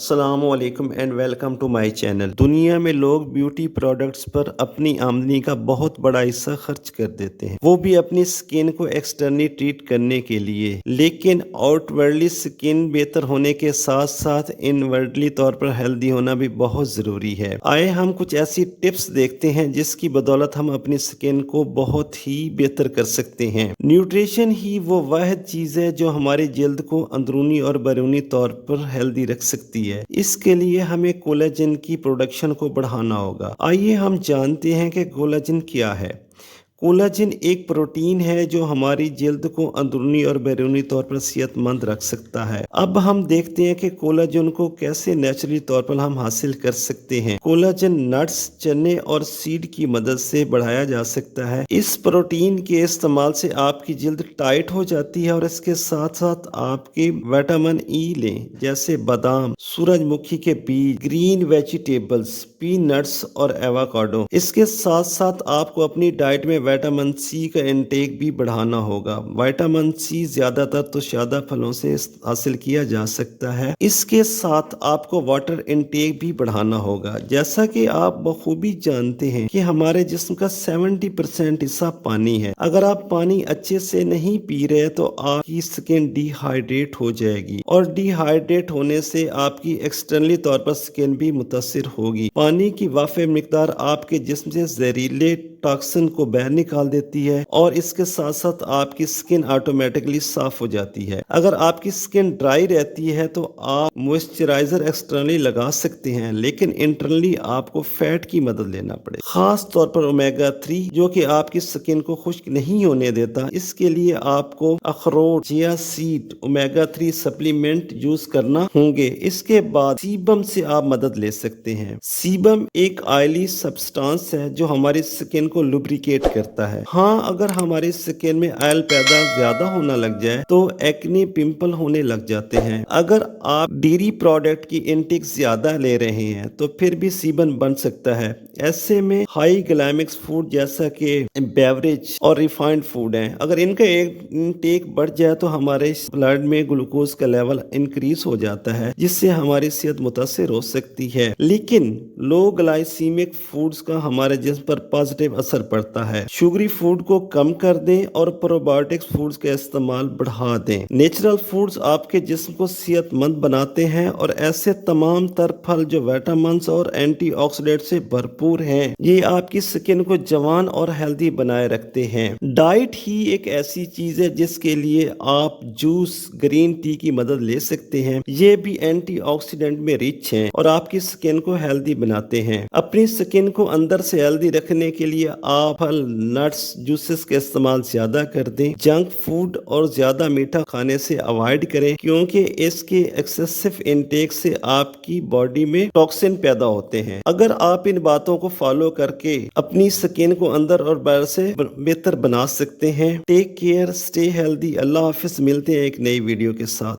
अस्सलाम वालेकुम and welcome to my channel. दुनिया में लोग ब्यूटी प्रोडक्ट्स पर अपनी आमदनी का बहुत बड़ा हिस्सा खर्च कर देते हैं, वो भी अपनी स्किन को एक्सटर्नली ट्रीट करने के लिए। लेकिन आउटवर्डली स्किन बेहतर होने के साथ साथ इनवर्डली तौर पर हेल्दी होना भी बहुत ज़रूरी है। आए हम कुछ ऐसी टिप्स देखते हैं जिसकी बदौलत हम अपनी स्किन को बहुत ही बेहतर कर सकते हैं। न्यूट्रिशन ही वो वाहिद चीज़ है जो हमारी जल्द को अंदरूनी और बैरूनी तौर पर हेल्दी रख सकती है। इसके लिए हमें कोलेजन की प्रोडक्शन को बढ़ाना होगा। आइए हम जानते हैं कि कोलेजन क्या है। कोलेजन एक प्रोटीन है जो हमारी जल्द को अंदरूनी और बैरूनी तौर पर सेहतमंद रख सकता है। अब हम देखते हैं कि कोलेजन को कैसे नेचुरली तौर पर हम हासिल कर सकते हैं। कोलेजन नट्स, चने और सीड की मदद से बढ़ाया जा सकता है। इस प्रोटीन के इस्तेमाल से आपकी जल्द टाइट हो जाती है और इसके साथ साथ आपके विटामिन ई लें, जैसे बादाम, सूरजमुखी के बीज, ग्रीन वेजिटेबल्स, पीनट्स और एवोकाडो। इसके साथ साथ आपको अपनी डाइट में विटामिन सी का इंटेक भी बढ़ाना होगा। विटामिन सी ज्यादातर तो सादा फलों से हासिल किया जा सकता है। इसके साथ आपको वाटर इंटेक भी बढ़ाना होगा। जैसा कि आप बखूबी जानते हैं कि हमारे जिस्म का 70% हिस्सा पानी है। अगर आप पानी अच्छे से नहीं पी रहे तो आपकी स्किन डिहाइड्रेट हो जाएगी और डिहाइड्रेट होने से आपकी एक्सटर्नली तौर पर स्किन भी मुतासिर होगी। पानी की वाफ़े मिकदार आपके जिस्म से जहरीले टॉक्सिन को बाहर निकाल देती है और इसके साथ साथ आपकी स्किन ऑटोमेटिकली साफ हो जाती है। अगर आपकी स्किन ड्राई रहती है तो आप मॉइस्चराइजर एक्सटर्नली लगा सकते हैं, लेकिन इंटरनली आपको फैट की मदद लेना पड़े, खास तौर पर ओमेगा 3 जो कि आपकी स्किन को खुश्क नहीं होने देता। इसके लिए आपको अखरोट, chia seed, omega 3 supplement use करना होंगे। इसके बाद सीबम से आप मदद ले सकते हैं। सीबम एक ऑयली सब्सटेंस है जो हमारी स्किन को लुब्रिकेट करता है। हाँ, अगर हमारी स्किन में ऑयल पैदा ज्यादा होना लग जाए तो एक्ने, पिंपल होने लग जाते हैं। अगर आप डेयरी प्रोडक्ट की इंटेक ज्यादा ले रहे हैं तो फिर भी सीबम बन सकता है। ऐसे में हाई ग्लाइमिक्स फूड जैसा कि बेवरेज और रिफाइंड फूड है, अगर इनका इंटेक बढ़ जाए तो हमारे ब्लड में ग्लूकोज का लेवल इंक्रीज हो जाता है, जिससे हमारी सेहत मुतासिर हो सकती है। लेकिन लो ग्लाइसीमिक फूड्स का हमारे जिस्म पर पॉजिटिव असर पड़ता है। शुगरी फूड को कम कर दें और प्रोबायोटिक्स फूड्स का इस्तेमाल बढ़ा दें। नेचुरल फूड्स आपके जिस्म को सेहतमंद बनाते हैं और ऐसे तमाम तर फल जो विटामिन और एंटीऑक्सीडेंट से भरपूर हैं, ये आपकी स्किन को जवान और हेल्दी बनाए रखते हैं। डाइट ही एक ऐसी चीज है जिसके लिए आप जूस, ग्रीन टी की मदद ले सकते हैं। ये भी एंटीऑक्सीडेंट में रिच हैं और आपकी स्किन को हेल्दी बनाते हैं। अपनी स्किन को अंदर से हेल्दी रखने के लिए आप फल, नट्स, जूसेस का इस्तेमाल ज्यादा कर दें। जंक फूड और ज्यादा मीठा खाने से अवॉइड करें, क्योंकि इसके एक्सेसिव इंटेक से आपकी बॉडी में टॉक्सिन पैदा होते हैं। अगर आप इन बातों को फॉलो करके अपनी स्किन को अंदर और बाहर से बेहतर बना सकते हैं। Take care, stay healthy. अल्लाह हाफिज। मिलते हैं एक नई वीडियो के साथ।